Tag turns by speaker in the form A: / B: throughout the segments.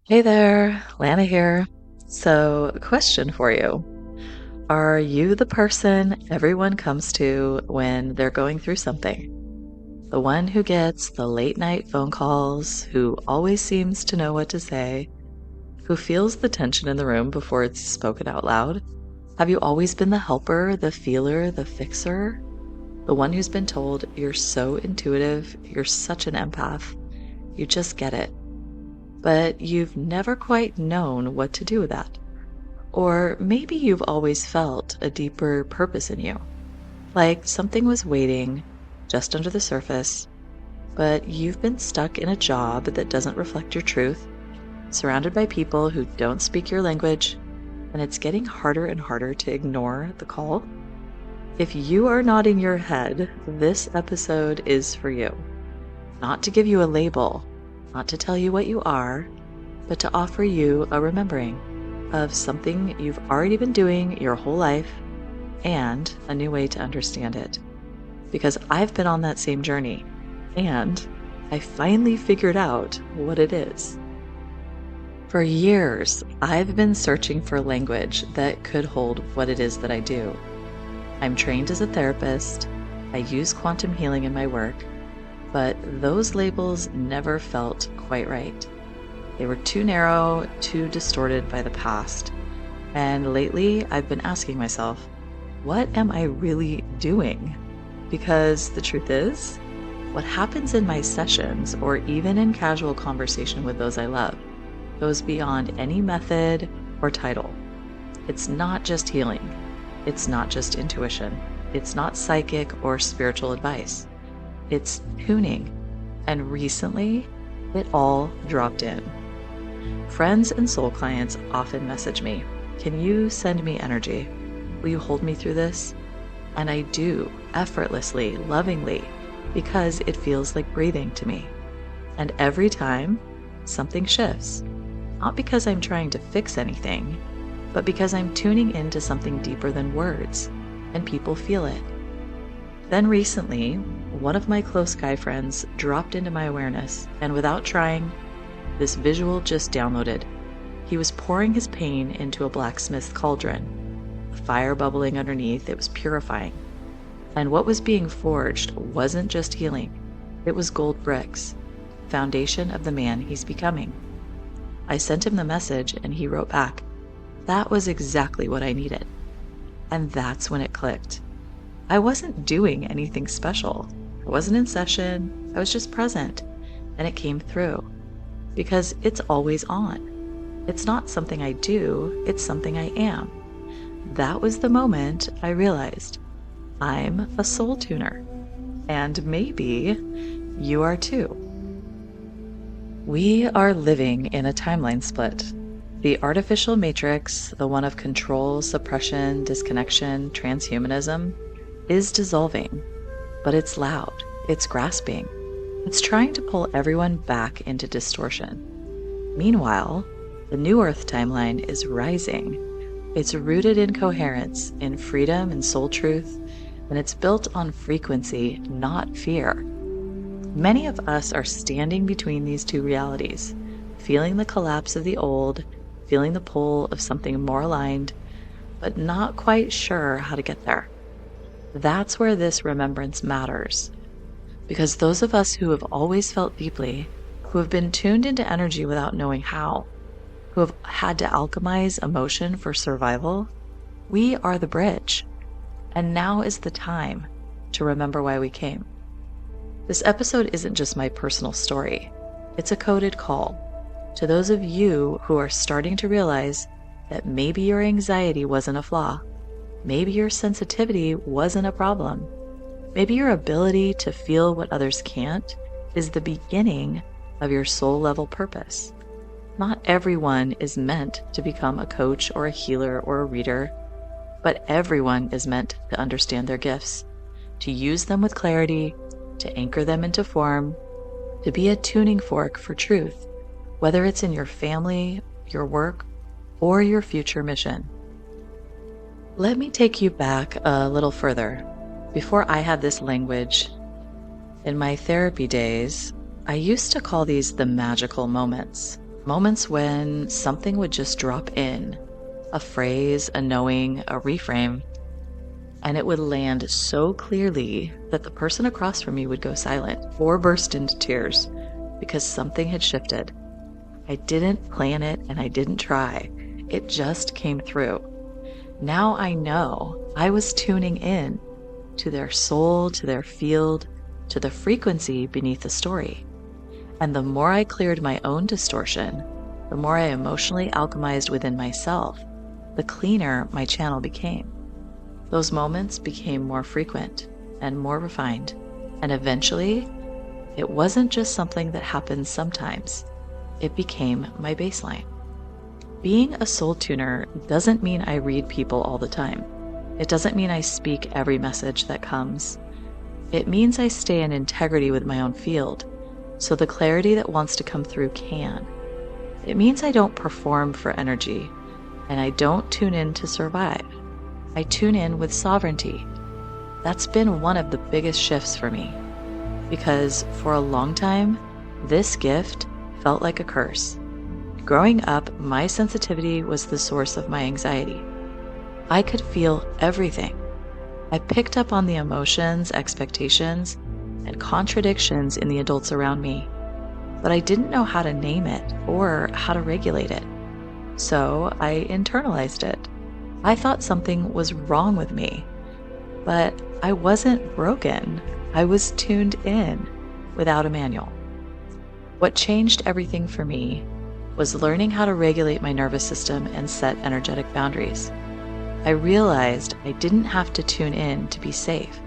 A: Hey there, Lana here. So, question for you. Are you the person everyone comes to when they're going through something? The one who gets the late night phone calls, who always seems to know what to say, who feels the tension in the room before it's spoken out loud? Have you always been the helper, the feeler, the fixer? The one who's been told you're so intuitive, you're such an empath, you just get it, but you've never quite known what to do with that? Or maybe you've always felt a deeper purpose in you, like something was waiting just under the surface, but you've been stuck in a job that doesn't reflect your truth, surrounded by people who don't speak your language, and it's getting harder and harder to ignore the call. If you are nodding your head, this episode is for you. Not to give you a label, not to tell you what you are, but to offer you a remembering of something you've already been doing your whole life and a new way to understand it. Because I've been on that same journey and I finally figured out what it is. For years, I've been searching for language that could hold what it is that I do. I'm trained as a therapist. I use quantum healing in my work, but those labels never felt quite right. They were too narrow, too distorted by the past. And lately, I've been asking myself, what am I really doing? Because the truth is, what happens in my sessions or even in casual conversation with those I love goes beyond any method or title. It's not just healing. It's not just intuition. It's not psychic or spiritual advice. It's tuning. And recently, it all dropped in. Friends and soul clients often message me, "Can you send me energy? Will you hold me through this?" And I do, effortlessly, lovingly, because it feels like breathing to me. And every time, something shifts. Not because I'm trying to fix anything, but because I'm tuning into something deeper than words, and people feel it. Then recently, one of my close guy friends dropped into my awareness, and without trying, this visual just downloaded. He was pouring his pain into a blacksmith's cauldron. Fire bubbling underneath, it was purifying. And what was being forged wasn't just healing, it was gold bricks, foundation of the man he's becoming. I sent him the message and he wrote back, "That was exactly what I needed." And that's when it clicked. I wasn't doing anything special. I wasn't in session, I was just present, and it came through. Because it's always on. It's not something I do, it's something I am. That was the moment I realized I'm a soul tuner. And maybe you are too. We are living in a timeline split. The artificial matrix, the one of control, suppression, disconnection, transhumanism, is dissolving. But it's loud, it's grasping. It's trying to pull everyone back into distortion. Meanwhile, the New Earth timeline is rising. It's rooted in coherence, in freedom and soul truth, and it's built on frequency, not fear. Many of us are standing between these two realities, feeling the collapse of the old, feeling the pull of something more aligned, but not quite sure how to get there. That's where this remembrance matters. Because those of us who have always felt deeply, who have been tuned into energy without knowing how, who have had to alchemize emotion for survival, we are the bridge. And now is the time to remember why we came. This episode isn't just my personal story. It's a coded call to those of you who are starting to realize that maybe your anxiety wasn't a flaw. Maybe your sensitivity wasn't a problem. Maybe your ability to feel what others can't is the beginning of your soul level purpose. Not everyone is meant to become a coach or a healer or a reader, but everyone is meant to understand their gifts, to use them with clarity, to anchor them into form, to be a tuning fork for truth, whether it's in your family, your work, or your future mission. Let me take you back a little further. Before I had this language, in my therapy days, I used to call these the magical moments. Moments when something would just drop in, a phrase, a knowing, a reframe, and it would land so clearly that the person across from me would go silent or burst into tears because something had shifted. I didn't plan it and I didn't try. It just came through. Now I know I was tuning in to their soul, to their field, to the frequency beneath the story. And the more I cleared my own distortion, the more I emotionally alchemized within myself, the cleaner my channel became. Those moments became more frequent and more refined, and eventually, it wasn't just something that happens sometimes. It became my baseline. Being a soul tuner doesn't mean I read people all the time. It doesn't mean I speak every message that comes. It means I stay in integrity with my own field, so the clarity that wants to come through can. It means I don't perform for energy, and I don't tune in to survive. I tune in with sovereignty. That's been one of the biggest shifts for me, because for a long time, this gift felt like a curse. Growing up, my sensitivity was the source of my anxiety. I could feel everything. I picked up on the emotions, expectations, and contradictions in the adults around me, but I didn't know how to name it or how to regulate it. So I internalized it. I thought something was wrong with me, but I wasn't broken. I was tuned in without a manual. What changed everything for me was learning how to regulate my nervous system and set energetic boundaries. I realized I didn't have to tune in to be safe.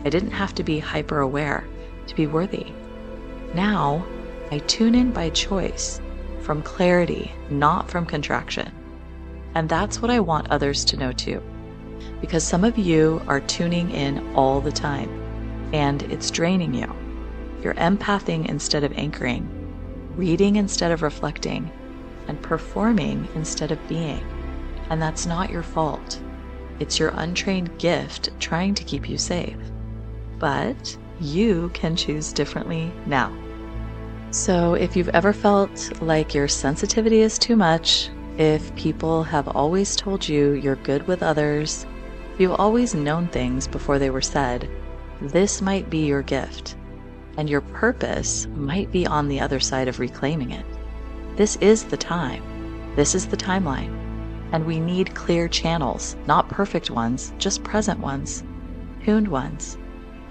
A: I didn't have to be hyper aware to be worthy. Now, I tune in by choice, from clarity, not from contraction. And that's what I want others to know too. Because some of you are tuning in all the time, and it's draining you. You're empathing instead of anchoring, reading instead of reflecting, and performing instead of being. And that's not your fault. It's your untrained gift trying to keep you safe. But you can choose differently now. So if you've ever felt like your sensitivity is too much, if people have always told you you're good with others, if you've always known things before they were said, this might be your gift. And your purpose might be on the other side of reclaiming it. This is the time. This is the timeline. And we need clear channels, not perfect ones, just present ones, tuned ones.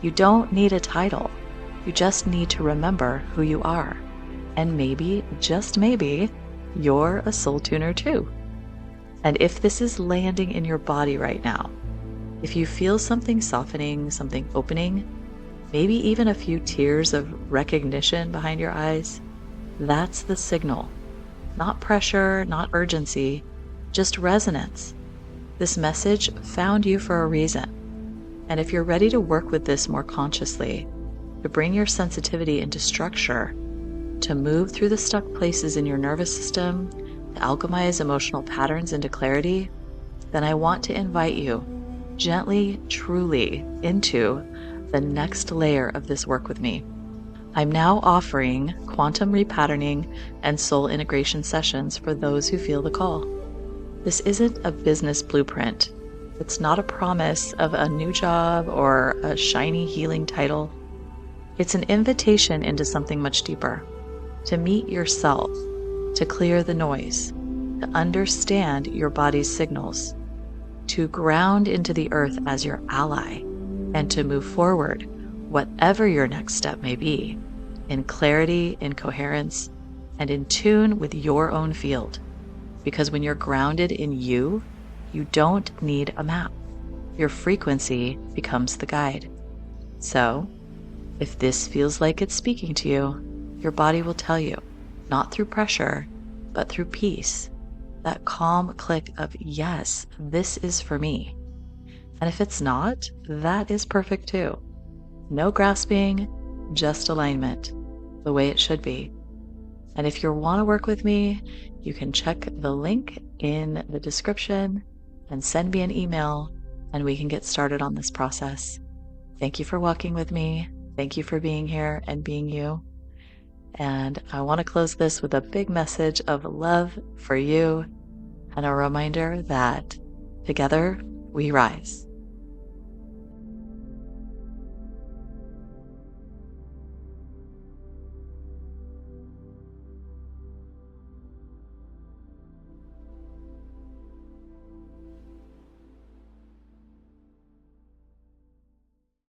A: You don't need a title. You just need to remember who you are. And maybe, just maybe, you're a soul tuner too. And if this is landing in your body right now, if you feel something softening, something opening, maybe even a few tears of recognition behind your eyes, that's the signal. Not pressure, not urgency, just resonance. This message found you for a reason. And if you're ready to work with this more consciously, to bring your sensitivity into structure, to move through the stuck places in your nervous system, to alchemize emotional patterns into clarity, then I want to invite you gently, truly into the next layer of this work with me. I'm now offering quantum repatterning and soul integration sessions for those who feel the call. This isn't a business blueprint. It's not a promise of a new job or a shiny healing title. It's an invitation into something much deeper, to meet yourself, to clear the noise, to understand your body's signals, to ground into the earth as your ally, and to move forward, whatever your next step may be, in clarity, in coherence, and in tune with your own field. Because when you're grounded in you, you don't need a map. Your frequency becomes the guide. So, if this feels like it's speaking to you, your body will tell you, not through pressure, but through peace, that calm click of, yes, this is for me. And if it's not, that is perfect too. No grasping, just alignment, the way it should be. And if you want to work with me, you can check the link in the description and send me an email, and we can get started on this process. Thank you for walking with me. Thank you for being here and being you. And I want to close this with a big message of love for you and a reminder that together we rise.